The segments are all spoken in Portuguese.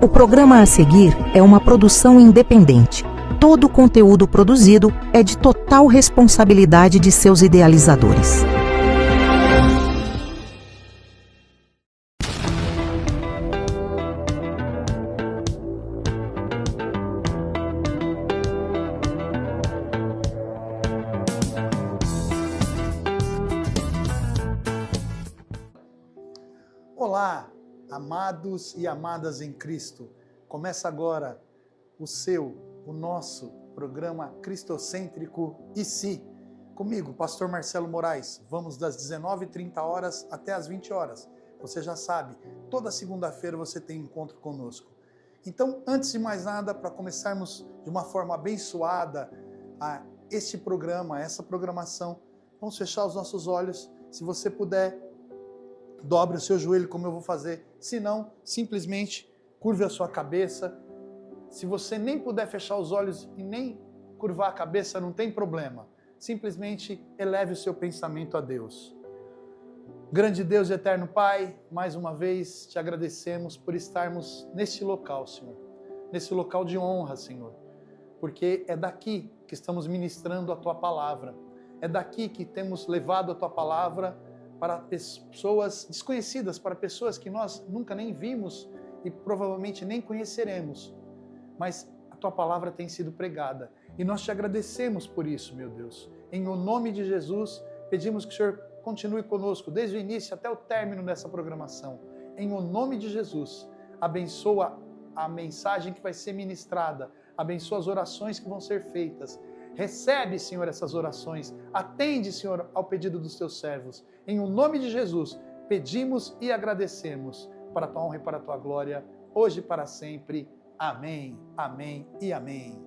O programa a seguir é uma produção independente. Todo o conteúdo produzido é de total responsabilidade de seus idealizadores. Olá, amados e amadas em Cristo. Começa agora o nosso programa cristocêntrico e si. Comigo, pastor Marcelo Moraes. Vamos das 19h30 até as 20 horas. Você já sabe, toda segunda-feira você tem encontro conosco. Então, antes de mais nada, para começarmos de uma forma abençoada este programa, essa programação, vamos fechar os nossos olhos. Se você puder, dobre o seu joelho como eu vou fazer. Se não, simplesmente curve a sua cabeça. Se você nem puder fechar os olhos e nem curvar a cabeça, não tem problema. Simplesmente eleve o seu pensamento a Deus. Grande Deus e eterno Pai, mais uma vez te agradecemos por estarmos neste local, Senhor. Nesse local de honra, Senhor. Porque é daqui que estamos ministrando a Tua palavra. É daqui que temos levado a Tua palavra para pessoas desconhecidas, para pessoas que nós nunca nem vimos e provavelmente nem conheceremos. Mas a Tua palavra tem sido pregada. E nós te agradecemos por isso, meu Deus. Em o nome de Jesus, pedimos que o Senhor continue conosco, desde o início até o término dessa programação. Em o nome de Jesus, abençoa a mensagem que vai ser ministrada, abençoa as orações que vão ser feitas. Recebe, Senhor, essas orações. Atende, Senhor, ao pedido dos Teus servos. Em o nome de Jesus, pedimos e agradecemos para a Tua honra e para a Tua glória, hoje e para sempre. Amém, amém e amém.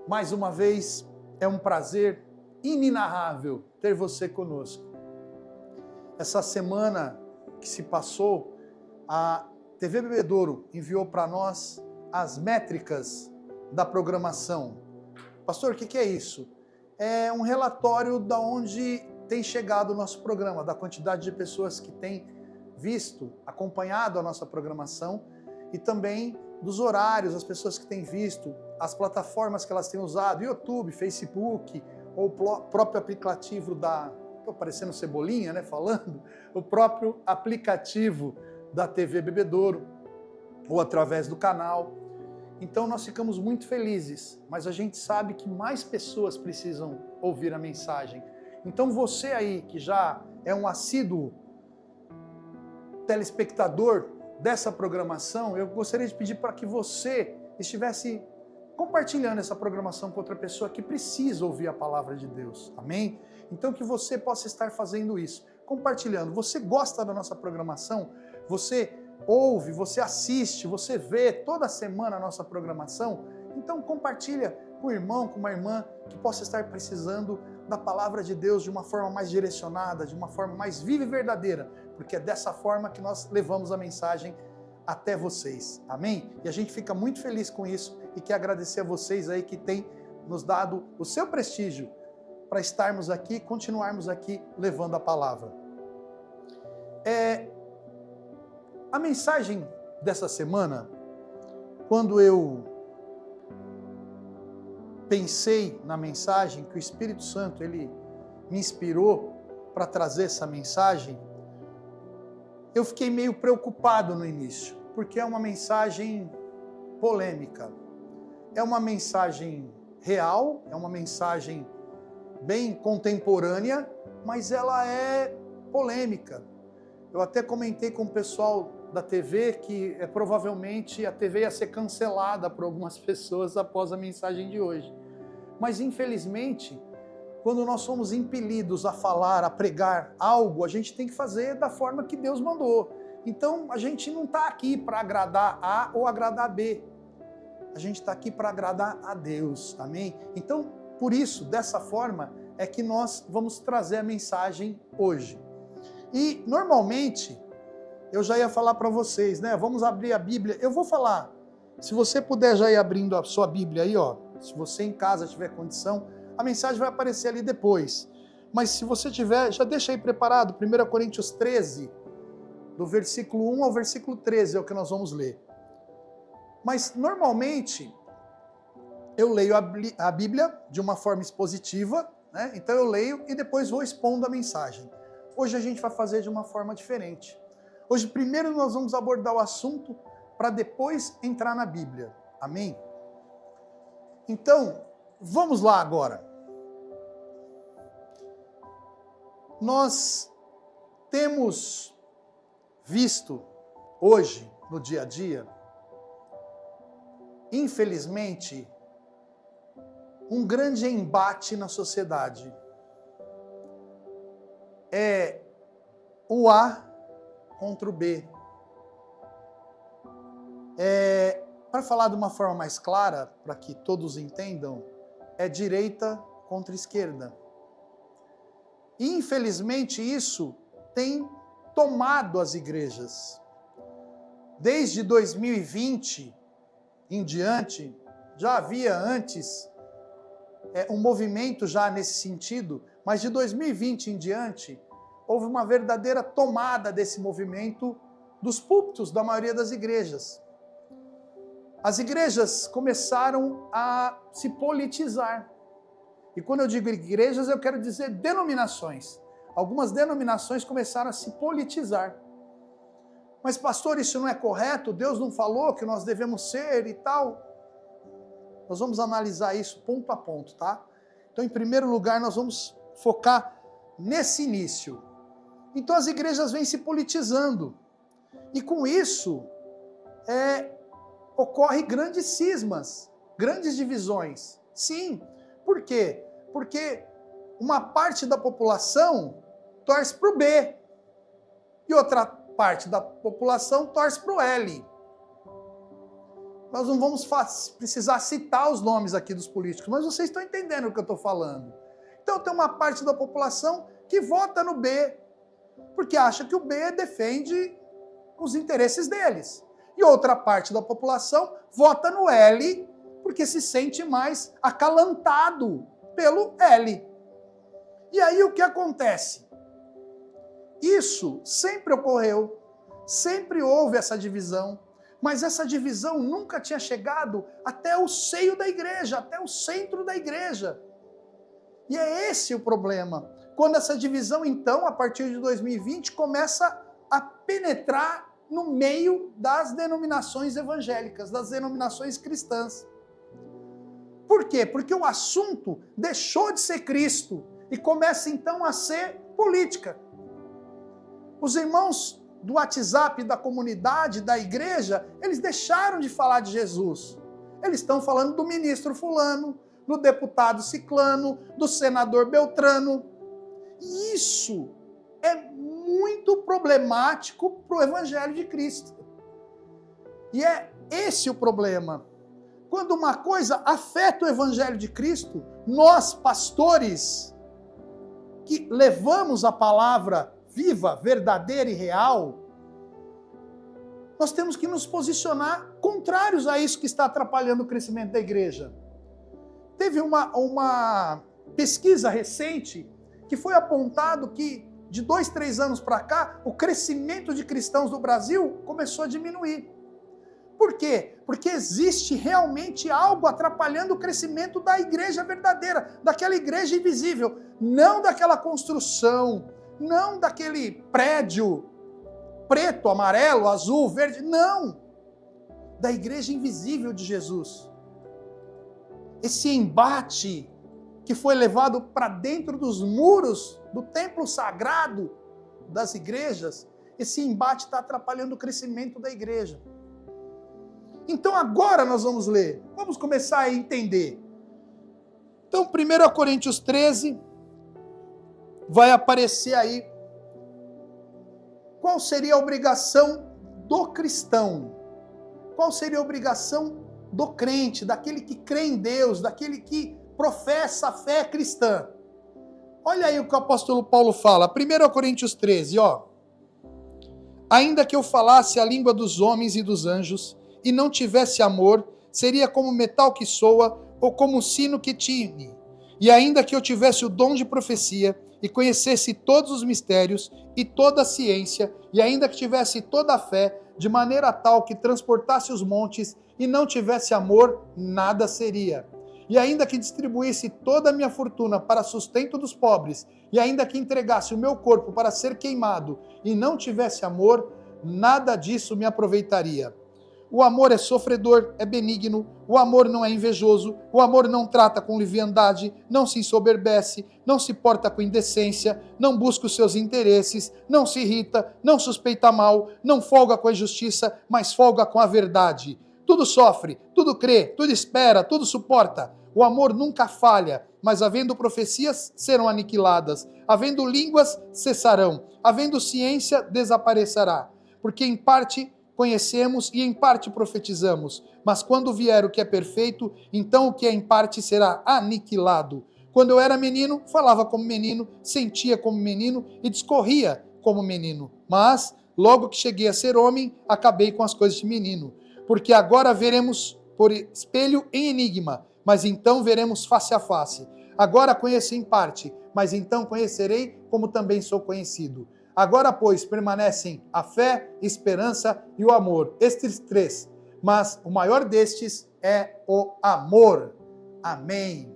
Mais uma vez, é um prazer inenarrável ter você conosco. Essa semana que se passou, a TV Bebedouro enviou para nós as métricas da programação. Pastor, o que é isso? É um relatório de onde tem chegado o nosso programa, da quantidade de pessoas que têm visto, acompanhado a nossa programação e também dos horários, as pessoas que têm visto, as plataformas que elas têm usado, YouTube, Facebook, ou o próprio aplicativo estou parecendo Cebolinha, né, falando, o próprio aplicativo da TV Bebedouro, ou através do canal. Então nós ficamos muito felizes, mas a gente sabe que mais pessoas precisam ouvir a mensagem. Então você aí que já é um assíduo telespectador dessa programação, eu gostaria de pedir para que você estivesse compartilhando essa programação com outra pessoa que precisa ouvir a palavra de Deus. Amém? Então que você possa estar fazendo isso, compartilhando. Você gosta da nossa programação? Você ouve, você assiste, você vê toda semana a nossa programação? Então compartilha com o irmão, com uma irmã que possa estar precisando da palavra de Deus de uma forma mais direcionada, de uma forma mais viva e verdadeira, porque é dessa forma que nós levamos a mensagem até vocês. Amém? E a gente fica muito feliz com isso e quer agradecer a vocês aí que têm nos dado o seu prestígio para estarmos aqui, continuarmos aqui levando a palavra. A mensagem dessa semana, quando eu pensei na mensagem, que o Espírito Santo ele me inspirou para trazer essa mensagem, eu fiquei meio preocupado no início, porque é uma mensagem polêmica, é uma mensagem real, é uma mensagem bem contemporânea, mas ela é polêmica. Eu até comentei com o pessoal da TV que provavelmente a TV ia ser cancelada por algumas pessoas após a mensagem de hoje. Mas infelizmente, quando nós somos impelidos a falar, a pregar algo, a gente tem que fazer da forma que Deus mandou. Então a gente não está aqui para agradar A ou agradar B. A gente está aqui para agradar a Deus. Amém? Então, por isso, dessa forma, é que nós vamos trazer a mensagem hoje. E, normalmente, eu já ia falar para vocês, né? Vamos abrir a Bíblia. Eu vou falar, se você puder já ir abrindo a sua Bíblia aí, ó. Se você em casa tiver condição, a mensagem vai aparecer ali depois. Mas se você tiver, já deixa aí preparado. 1 Coríntios 13, do versículo 1 ao versículo 13 é o que nós vamos ler. Mas, normalmente, eu leio a Bíblia de uma forma expositiva, né? Então eu leio e depois vou expondo a mensagem. Hoje a gente vai fazer de uma forma diferente. Hoje, primeiro nós vamos abordar o assunto para depois entrar na Bíblia. Amém? Então, vamos lá agora. Nós temos visto hoje, no dia a dia, infelizmente, um grande embate na sociedade. É o A contra o B. Para falar de uma forma mais clara, para que todos entendam, é direita contra esquerda. E, infelizmente, isso tem tomado as igrejas. Desde 2020 em diante, já havia antes um movimento já nesse sentido, mas de 2020 em diante, houve uma verdadeira tomada desse movimento dos púlpitos da maioria das igrejas. As igrejas começaram a se politizar. E quando eu digo igrejas, eu quero dizer denominações. Algumas denominações começaram a se politizar. Mas, pastor, isso não é correto? Deus não falou que nós devemos ser e tal? Nós vamos analisar isso ponto a ponto, tá? Então, em primeiro lugar, nós vamos focar nesse início. Então, as igrejas vêm se politizando. E com isso, ocorre grandes cismas, grandes divisões. Sim. Por quê? Porque uma parte da população torce para o B e outra parte da população torce para o L. Nós não vamos precisar citar os nomes aqui dos políticos, mas vocês estão entendendo o que eu estou falando. Então tem uma parte da população que vota no B, porque acha que o B defende os interesses deles. E outra parte da população vota no L, porque se sente mais acalantado pelo L. E aí o que acontece? Isso sempre ocorreu, sempre houve essa divisão, mas essa divisão nunca tinha chegado até o seio da igreja, até o centro da igreja. E é esse o problema. Quando essa divisão, então, a partir de 2020, começa a penetrar no meio das denominações evangélicas, das denominações cristãs. Por quê? Porque o assunto deixou de ser Cristo e começa então a ser política. Os irmãos do WhatsApp, da comunidade, da igreja, eles deixaram de falar de Jesus. Eles estão falando do ministro fulano, do deputado ciclano, do senador beltrano. E isso é muito problemático para o evangelho de Cristo. E é esse o problema. Quando uma coisa afeta o evangelho de Cristo, nós, pastores, que levamos a palavra viva, verdadeira e real, nós temos que nos posicionar contrários a isso que está atrapalhando o crescimento da igreja. Teve uma pesquisa recente que foi apontado que de 2, 3 anos para cá, o crescimento de cristãos no Brasil começou a diminuir. Por quê? Porque existe realmente algo atrapalhando o crescimento da igreja verdadeira, daquela igreja invisível, não daquela construção, não daquele prédio preto, amarelo, azul, verde, não! Da igreja invisível de Jesus. Esse embate que foi levado para dentro dos muros do templo sagrado das igrejas, esse embate está atrapalhando o crescimento da igreja. Então agora nós vamos ler, vamos começar a entender. Então 1 Coríntios 13, vai aparecer aí qual seria a obrigação do cristão, qual seria a obrigação do crente, daquele que crê em Deus, daquele que professa a fé cristã. Olha aí o que o apóstolo Paulo fala, 1 Coríntios 13, ó. Ainda que eu falasse a língua dos homens e dos anjos, e não tivesse amor, seria como metal que soa, ou como sino que tine. E ainda que eu tivesse o dom de profecia, e conhecesse todos os mistérios, e toda a ciência, e ainda que tivesse toda a fé, de maneira tal que transportasse os montes e não tivesse amor, nada seria. E ainda que distribuísse toda a minha fortuna para sustento dos pobres, e ainda que entregasse o meu corpo para ser queimado e não tivesse amor, nada disso me aproveitaria. O amor é sofredor, é benigno, o amor não é invejoso, o amor não trata com leviandade, não se ensoberbece, não se porta com indecência, não busca os seus interesses, não se irrita, não suspeita mal, não folga com a injustiça, mas folga com a verdade. Tudo sofre, tudo crê, tudo espera, tudo suporta. O amor nunca falha, mas havendo profecias, serão aniquiladas, havendo línguas, cessarão, havendo ciência, desaparecerá. Porque em parte conhecemos e em parte profetizamos, mas quando vier o que é perfeito, então o que é em parte será aniquilado. Quando eu era menino, falava como menino, sentia como menino e discorria como menino. Mas, logo que cheguei a ser homem, acabei com as coisas de menino. Porque agora veremos por espelho em enigma, mas então veremos face a face. Agora conheço em parte, mas então conhecerei como também sou conhecido. Agora, pois, permanecem a fé, esperança e o amor, estes três, mas o maior destes é o amor. Amém.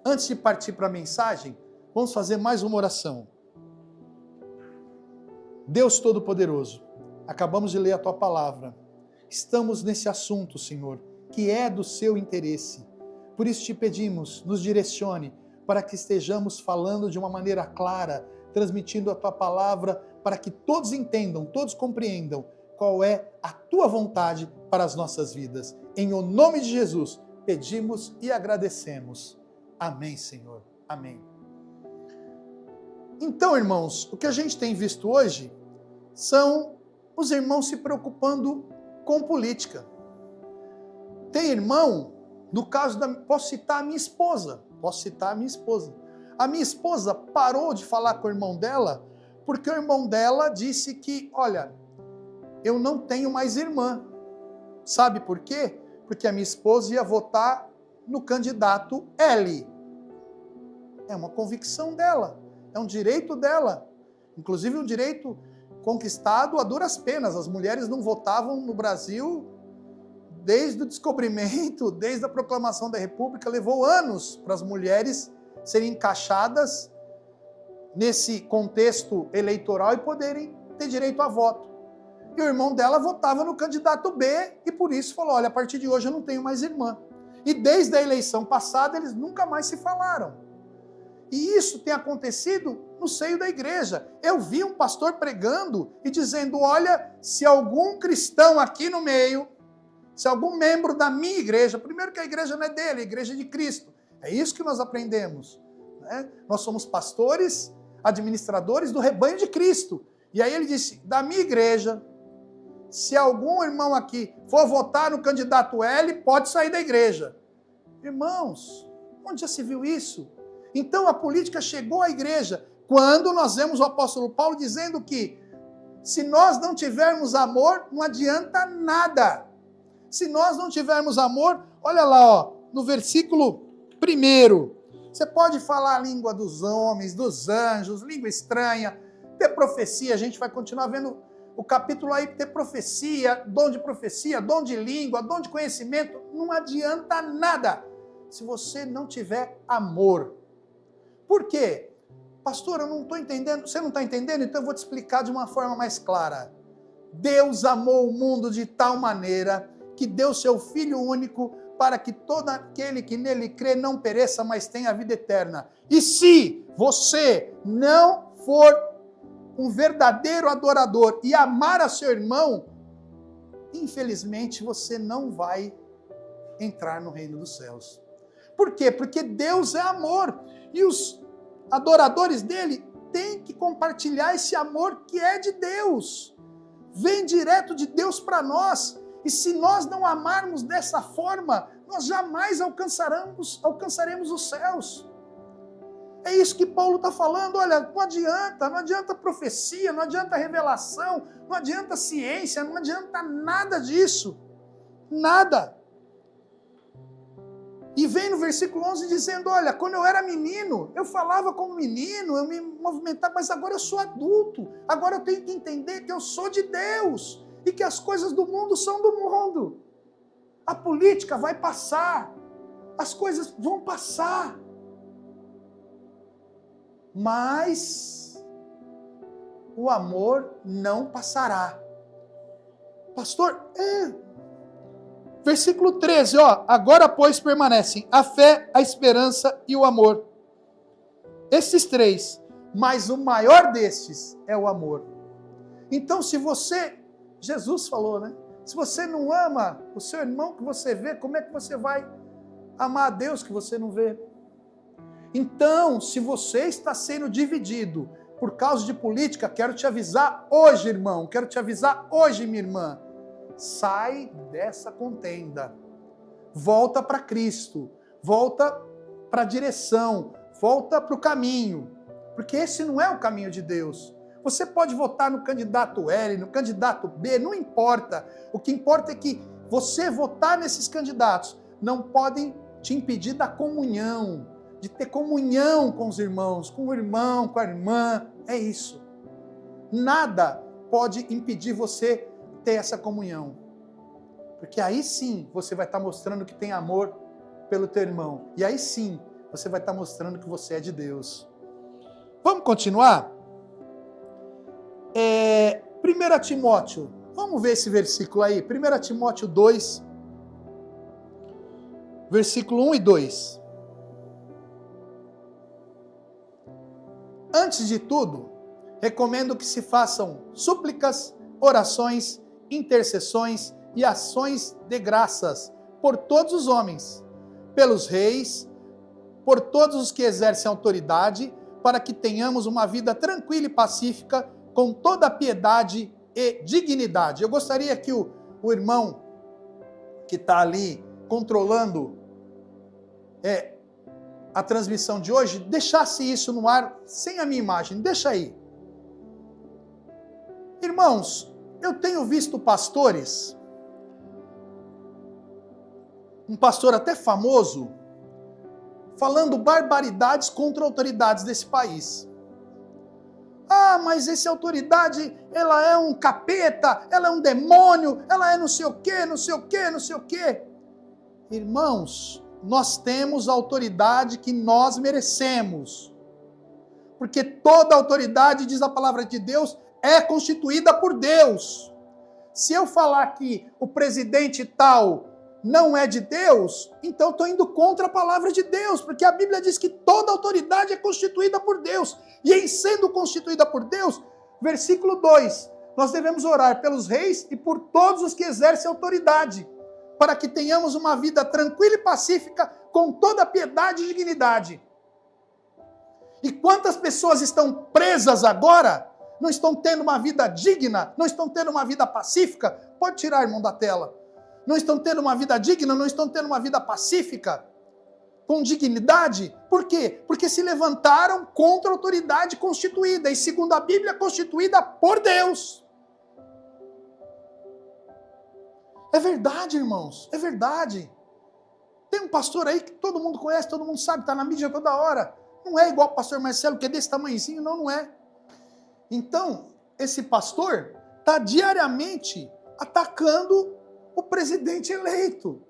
Antes de partir para a mensagem, vamos fazer mais uma oração. Deus Todo-Poderoso, acabamos de ler a Tua palavra. Estamos nesse assunto, Senhor, que é do Seu interesse. Por isso te pedimos, nos direcione para que estejamos falando de uma maneira clara, transmitindo a Tua palavra para que todos entendam, todos compreendam qual é a Tua vontade para as nossas vidas. Em o nome de Jesus, pedimos e agradecemos. Amém, Senhor. Amém. Então, irmãos, o que a gente tem visto hoje são os irmãos se preocupando com política. Tem irmão, no caso posso citar a minha esposa. A minha esposa parou de falar com o irmão dela porque o irmão dela disse que, olha, eu não tenho mais irmã. Sabe por quê? Porque a minha esposa ia votar no candidato L. É uma convicção dela, é um direito dela. Inclusive um direito conquistado a duras penas. As mulheres não votavam no Brasil desde o descobrimento, desde a proclamação da República. Levou anos para as mulheres serem encaixadas nesse contexto eleitoral e poderem ter direito a voto. E o irmão dela votava no candidato B e por isso falou, olha, a partir de hoje eu não tenho mais irmã. E desde a eleição passada eles nunca mais se falaram. E isso tem acontecido no seio da igreja. Eu vi um pastor pregando e dizendo, olha, se algum cristão aqui no meio, se algum membro da minha igreja, primeiro que a igreja não é dele, a igreja é de Cristo. É isso que nós aprendemos. Né? Nós somos pastores, administradores do rebanho de Cristo. E aí ele disse, da minha igreja, se algum irmão aqui for votar no candidato L, pode sair da igreja. Irmãos, onde já se viu isso? Então a política chegou à igreja quando nós vemos o apóstolo Paulo dizendo que se nós não tivermos amor, não adianta nada. Se nós não tivermos amor, olha lá, ó, no versículo 1, você pode falar a língua dos homens, dos anjos, língua estranha, ter profecia, a gente vai continuar vendo o capítulo aí, ter profecia, dom de língua, dom de conhecimento, não adianta nada se você não tiver amor. Por quê? Pastor, eu não estou entendendo. Você não está entendendo? Então eu vou te explicar de uma forma mais clara. Deus amou o mundo de tal maneira que deu seu Filho único para que todo aquele que nele crê não pereça, mas tenha a vida eterna. E se você não for um verdadeiro adorador e amar a seu irmão, infelizmente você não vai entrar no reino dos céus. Por quê? Porque Deus é amor. E os adoradores dele têm que compartilhar esse amor que é de Deus. Vem direto de Deus para nós. E se nós não amarmos dessa forma, nós jamais alcançaremos os céus. É isso que Paulo está falando. Olha, não adianta profecia, não adianta revelação, não adianta ciência, não adianta nada disso. Nada. E vem no versículo 11 dizendo, olha, quando eu era menino, eu falava como menino, eu me movimentava, mas agora eu sou adulto. Agora eu tenho que entender que eu sou de Deus e que as coisas do mundo são do mundo. A política vai passar, as coisas vão passar. Mas o amor não passará. Pastor, versículo 13, agora pois permanecem a fé, a esperança e o amor. Esses três, mas o maior destes é o amor. Então se você, Jesus falou, né? Se você não ama o seu irmão que você vê, como é que você vai amar a Deus que você não vê? Então, se você está sendo dividido por causa de política, quero te avisar hoje, irmão, quero te avisar hoje, minha irmã, sai dessa contenda, volta para Cristo, volta para a direção, volta para o caminho, porque esse não é o caminho de Deus. Você pode votar no candidato L, no candidato B, não importa. O que importa é que você votar nesses candidatos não podem te impedir da comunhão, de ter comunhão com os irmãos, com o irmão, com a irmã, é isso. Nada pode impedir você ter essa comunhão, porque aí sim você vai estar mostrando que tem amor pelo teu irmão, e aí sim você vai estar mostrando que você é de Deus. Vamos continuar? 1 Timóteo, vamos ver esse versículo aí, 1 Timóteo 2, versículo 1 e 2. Antes de tudo, recomendo que se façam súplicas, orações, intercessões e ações de graças por todos os homens, pelos reis, por todos os que exercem autoridade, para que tenhamos uma vida tranquila e pacífica, com toda piedade e dignidade. Eu gostaria que o irmão que está ali controlando a transmissão de hoje, deixasse isso no ar sem a minha imagem, deixa aí. Irmãos, eu tenho visto pastores, um pastor até famoso, falando barbaridades contra autoridades desse país. Ah, mas essa autoridade, ela é um capeta, ela é um demônio, ela é não sei o quê, não sei o quê, não sei o quê. Irmãos, nós temos a autoridade que nós merecemos. Porque toda autoridade, diz a palavra de Deus, é constituída por Deus. Se eu falar que o presidente tal não é de Deus, então estou indo contra a palavra de Deus, porque a Bíblia diz que toda autoridade é constituída por Deus. E em sendo constituída por Deus, versículo 2, nós devemos orar pelos reis e por todos os que exercem autoridade, para que tenhamos uma vida tranquila e pacífica, com toda piedade e dignidade. E quantas pessoas estão presas agora, não estão tendo uma vida digna, não estão tendo uma vida pacífica? Pode tirar, irmão, da tela. Não estão tendo uma vida digna, não estão tendo uma vida pacífica, com dignidade. Por quê? Porque se levantaram contra a autoridade constituída, e segundo a Bíblia, constituída por Deus. É verdade, irmãos, é verdade. Tem um pastor aí que todo mundo conhece, todo mundo sabe, está na mídia toda hora. Não é igual o pastor Marcelo, que é desse tamanhozinho, não é. Então, esse pastor está diariamente atacando o presidente eleito.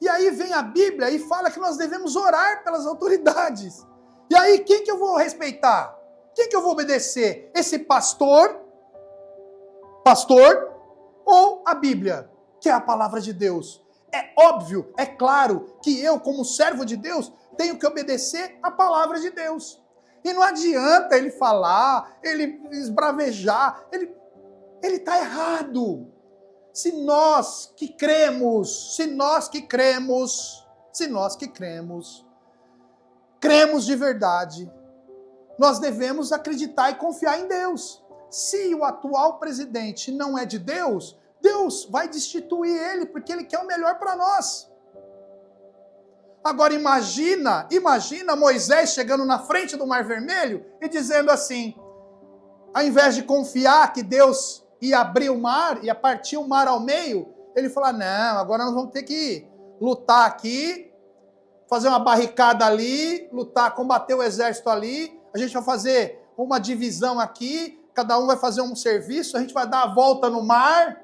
E aí vem a Bíblia e fala que nós devemos orar pelas autoridades. E aí, quem que eu vou respeitar? Quem que eu vou obedecer? Esse pastor ou a Bíblia, que é a palavra de Deus? É óbvio, é claro que eu, como servo de Deus, tenho que obedecer a palavra de Deus. E não adianta ele falar, ele esbravejar, ele está errado. Se nós que cremos, cremos de verdade, nós devemos acreditar e confiar em Deus. Se o atual presidente não é de Deus, Deus vai destituir ele, porque ele quer o melhor para nós. Agora imagina Moisés chegando na frente do Mar Vermelho e dizendo assim, ao invés de confiar que Deus ia abrir o mar, ia partir o mar ao meio, ele falou, não, agora nós vamos ter que lutar aqui fazer uma barricada ali, lutar, combater o exército ali, a gente vai fazer uma divisão aqui, cada um vai fazer um serviço, a gente vai dar a volta no mar.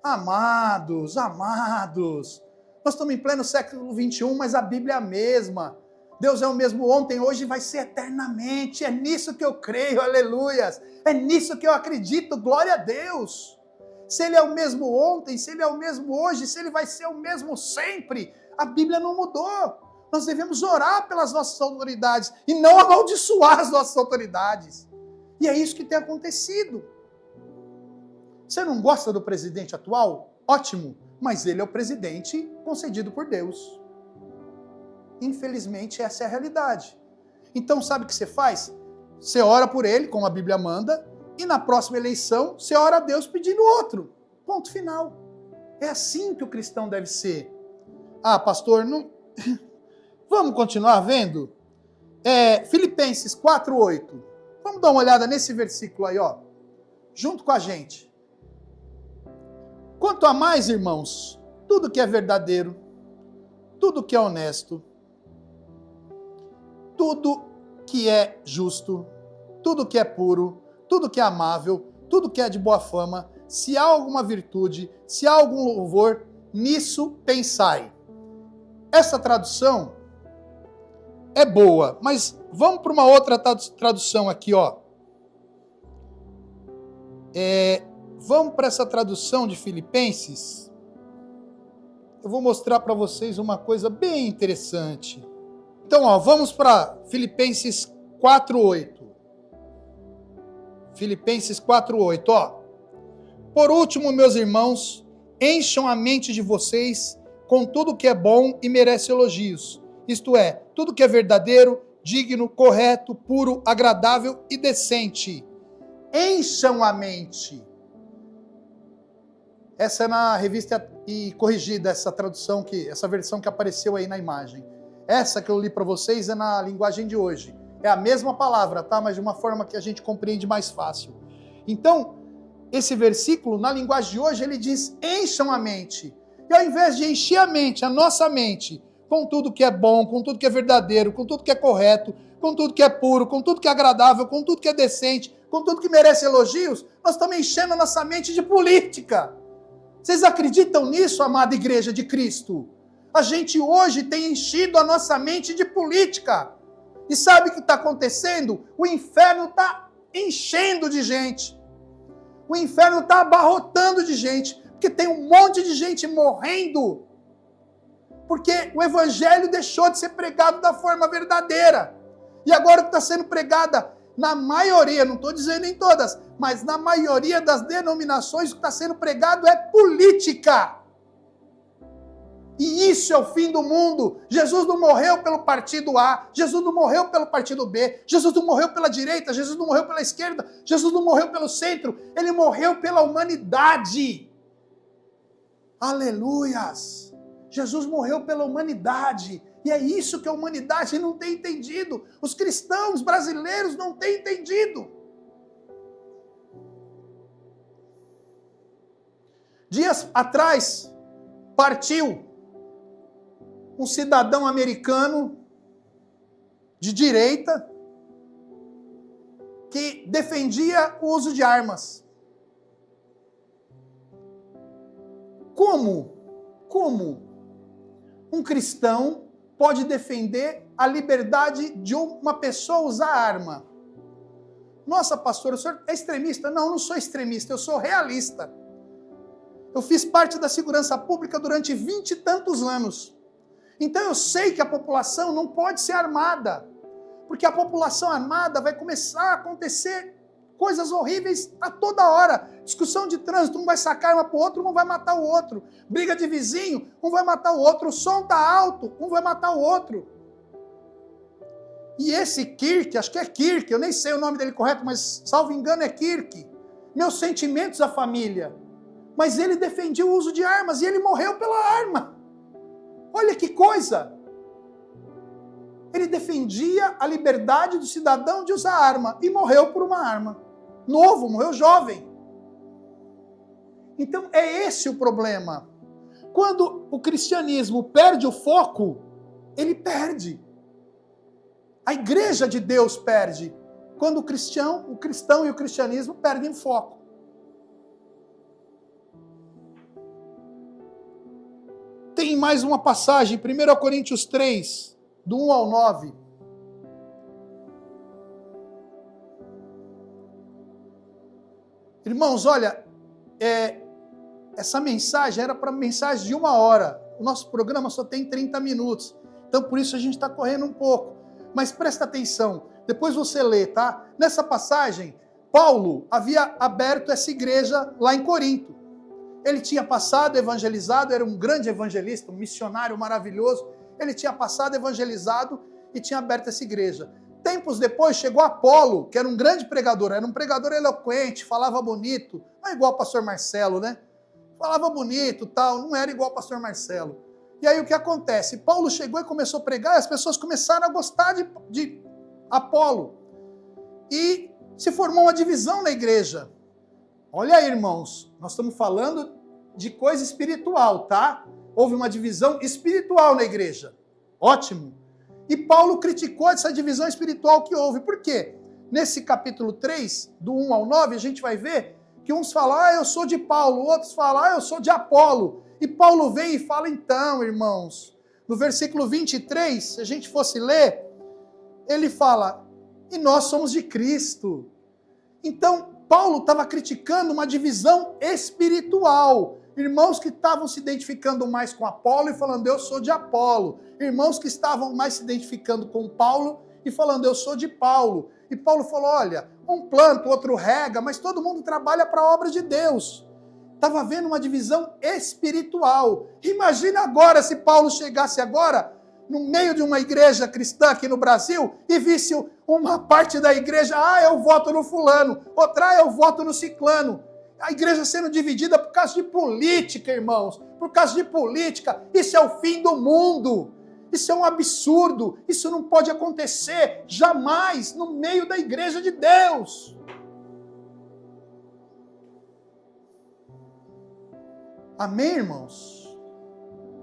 Amados, nós estamos em pleno século XXI, mas a Bíblia é a mesma. Deus é o mesmo ontem, hoje e vai ser eternamente. É nisso que eu creio, aleluias. É nisso que eu acredito, glória a Deus. Se Ele é o mesmo ontem, se Ele é o mesmo hoje, se Ele vai ser o mesmo sempre, a Bíblia não mudou. Nós devemos orar pelas nossas autoridades e não amaldiçoar as nossas autoridades. E é isso que tem acontecido. Você não gosta do presidente atual? Ótimo, mas ele é o presidente concedido por Deus. Infelizmente, essa é a realidade. Então, sabe o que você faz? Você ora por ele, como a Bíblia manda, e na próxima eleição, você ora a Deus pedindo outro. Ponto final. É assim que o cristão deve ser. Ah, pastor, não... Vamos continuar vendo? Filipenses 4:8. Vamos dar uma olhada nesse versículo aí, ó. Junto com a gente. Quanto a mais, irmãos, tudo que é verdadeiro, tudo que é honesto, tudo que é justo, tudo que é puro, tudo que é amável, tudo que é de boa fama, se há alguma virtude, se há algum louvor, nisso pensai. Essa tradução é boa, mas vamos para uma outra tradução aqui, ó. Vamos para essa tradução de Filipenses. Eu vou mostrar para vocês uma coisa bem interessante. Então, ó, vamos para Filipenses 4:8. Filipenses 4:8, ó. Por último, meus irmãos, encham a mente de vocês com tudo que é bom e merece elogios. Isto é, tudo que é verdadeiro, digno, correto, puro, agradável e decente. Encham a mente. Essa é na revista e corrigida, essa tradução, essa versão que apareceu aí na imagem. Essa que eu li para vocês é na linguagem de hoje. É a mesma palavra, tá? Mas de uma forma que a gente compreende mais fácil. Então, esse versículo, na linguagem de hoje, ele diz, encham a mente. E ao invés de encher a mente, a nossa mente, com tudo que é bom, com tudo que é verdadeiro, com tudo que é correto, com tudo que é puro, com tudo que é agradável, com tudo que é decente, com tudo que merece elogios, nós estamos enchendo a nossa mente de política. Vocês acreditam nisso, amada igreja de Cristo? A gente hoje tem enchido a nossa mente de política. E sabe o que está acontecendo? O inferno está enchendo de gente. O inferno está abarrotando de gente. Porque tem um monte de gente morrendo. Porque o evangelho deixou de ser pregado da forma verdadeira. E agora o que está sendo pregada na maioria, não estou dizendo em todas, mas na maioria das denominações, o que está sendo pregado é política. E isso é o fim do mundo. Jesus não morreu pelo partido A, Jesus não morreu pelo partido B, Jesus não morreu pela direita, Jesus não morreu pela esquerda, Jesus não morreu pelo centro, ele morreu pela humanidade. Aleluias! Jesus morreu pela humanidade. E é isso que a humanidade não tem entendido. Os cristãos brasileiros não têm entendido. Dias atrás, partiu um cidadão americano de direita que defendia o uso de armas. Como um cristão pode defender a liberdade de uma pessoa usar arma? Nossa, pastor, o senhor é extremista? Não, eu não sou extremista, eu sou realista. Eu fiz parte da segurança pública durante 20 e tantos anos. Então eu sei que a população não pode ser armada, porque a população armada vai começar a acontecer coisas horríveis a toda hora. Discussão de trânsito, um vai sacar uma para o outro, um vai matar o outro. Briga de vizinho, um vai matar o outro. O som está alto, um vai matar o outro. E esse Kirk, acho que é Kirk, eu nem sei o nome dele correto, mas salvo engano é Kirk. Meus sentimentos à família. Mas ele defendia o uso de armas e ele morreu pela arma. Olha que coisa! Ele defendia a liberdade do cidadão de usar arma e morreu por uma arma. Novo, morreu jovem. Então é esse o problema. Quando o cristianismo perde o foco, ele perde. A igreja de Deus perde quando o cristão e o cristianismo perdem foco. Tem mais uma passagem, 1 Coríntios 3, do 1 ao 9. Irmãos, olha, essa mensagem era para mensagem de 1 hora. O nosso programa só tem 30 minutos. Então, por isso a gente está correndo um pouco. Mas presta atenção, depois você lê, tá? Nessa passagem, Paulo havia aberto essa igreja lá em Corinto. Ele tinha passado, evangelizado, era um grande evangelista, um missionário maravilhoso. Ele tinha passado, evangelizado e tinha aberto essa igreja. Tempos depois chegou Apolo, que era um grande pregador, era um pregador eloquente, falava bonito, não é igual o pastor Marcelo, né? Falava bonito, tal, não era igual o pastor Marcelo. E aí o que acontece? Paulo chegou e começou a pregar, e as pessoas começaram a gostar de Apolo. E se formou uma divisão na igreja. Olha aí, irmãos, nós estamos falando de coisa espiritual, tá? Houve uma divisão espiritual na igreja. Ótimo. E Paulo criticou essa divisão espiritual que houve. Por quê? Nesse capítulo 3, do 1 ao 9, a gente vai ver que uns falam, eu sou de Paulo, outros falam, eu sou de Apolo. E Paulo vem e fala, então, irmãos, no versículo 23, se a gente fosse ler, ele fala, e nós somos de Cristo. Então, Paulo estava criticando uma divisão espiritual. Irmãos que estavam se identificando mais com Apolo e falando, eu sou de Apolo. Irmãos que estavam mais se identificando com Paulo e falando, eu sou de Paulo. E Paulo falou, olha, um planta, o outro rega, mas todo mundo trabalha para a obra de Deus. Estava havendo uma divisão espiritual. Imagina agora se Paulo chegasse agora no meio de uma igreja cristã aqui no Brasil e visse uma parte da igreja, eu voto no fulano, outra, eu voto no ciclano. A igreja sendo dividida por causa de política, irmãos, por causa de política. Isso é o fim do mundo. Isso é um absurdo. Isso não pode acontecer jamais no meio da igreja de Deus. Amém, irmãos?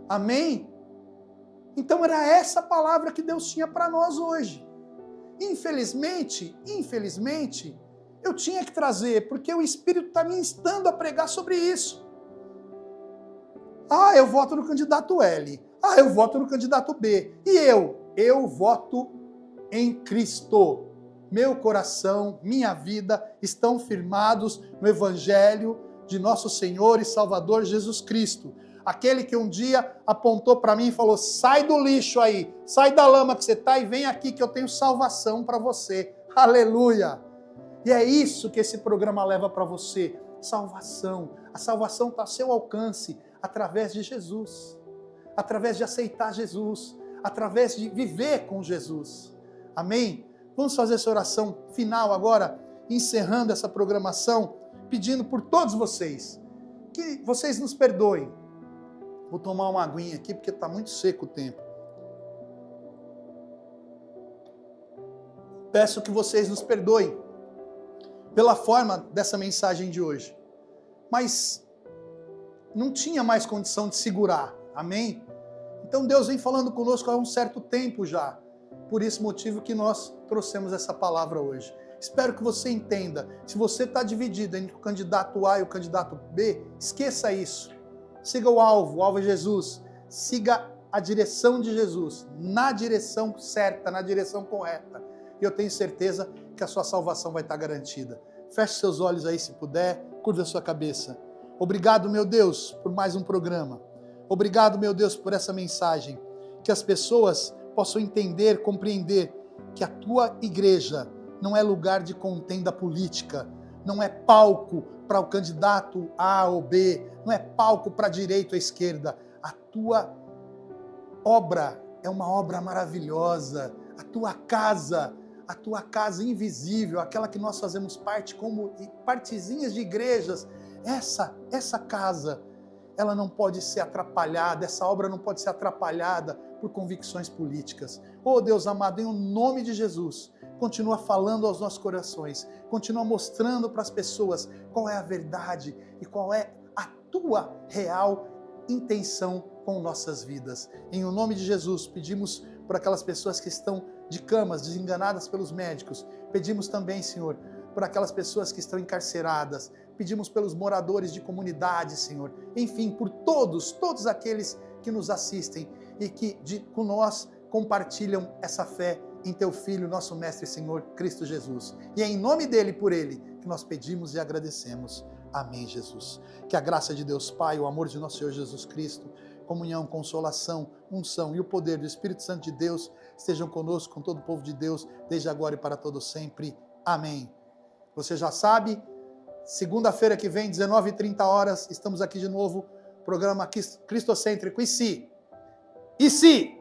Amém? Então era essa palavra que Deus tinha para nós hoje. Infelizmente, eu tinha que trazer, porque o Espírito está me instando a pregar sobre isso. Eu voto no candidato L. Eu voto no candidato B. E eu voto em Cristo. Meu coração, minha vida estão firmados no Evangelho de nosso Senhor e Salvador Jesus Cristo. Aquele que um dia apontou para mim e falou, sai do lixo aí, sai da lama que você está e vem aqui que eu tenho salvação para você. Aleluia! E é isso que esse programa leva para você, salvação. A salvação está ao seu alcance através de Jesus, através de aceitar Jesus, através de viver com Jesus. Amém? Vamos fazer essa oração final agora, encerrando essa programação, pedindo por todos vocês, que vocês nos perdoem. Vou tomar uma aguinha aqui, porque está muito seco o tempo. Peço que vocês nos perdoem pela forma dessa mensagem de hoje. Mas não tinha mais condição de segurar. Amém? Então Deus vem falando conosco há um certo tempo já. Por esse motivo que nós trouxemos essa palavra hoje. Espero que você entenda. Se você está dividido entre o candidato A e o candidato B, esqueça isso. Siga o alvo é Jesus. Siga a direção de Jesus, na direção certa, na direção correta. E eu tenho certeza que a sua salvação vai estar garantida. Feche seus olhos aí se puder, curva a sua cabeça. Obrigado, meu Deus, por mais um programa. Obrigado, meu Deus, por essa mensagem. Que as pessoas possam entender, compreender que a tua igreja não é lugar de contenda política, não é palco para o candidato A ou B, não é palco para a direita ou a esquerda. A tua obra é uma obra maravilhosa. A tua casa invisível, aquela que nós fazemos parte como partezinhas de igrejas, essa casa, ela não pode ser atrapalhada, essa obra não pode ser atrapalhada por convicções políticas. Oh Deus amado, em nome de Jesus, continua falando aos nossos corações, continua mostrando para as pessoas qual é a verdade e qual é a tua real intenção com nossas vidas. Em o nome de Jesus, pedimos por aquelas pessoas que estão de camas, desenganadas pelos médicos. Pedimos também, Senhor, por aquelas pessoas que estão encarceradas. Pedimos pelos moradores de comunidade, Senhor. Enfim, por todos aqueles que nos assistem e que com nós compartilham essa fé em Teu Filho, nosso Mestre e Senhor, Cristo Jesus. E é em nome dEle e por Ele que nós pedimos e agradecemos. Amém, Jesus. Que a graça de Deus Pai, o amor de nosso Senhor Jesus Cristo, comunhão, consolação, unção e o poder do Espírito Santo de Deus estejam conosco, com todo o povo de Deus, desde agora e para todo sempre. Amém. Você já sabe, segunda-feira que vem, 19h30, estamos aqui de novo, programa Cristocêntrico. E se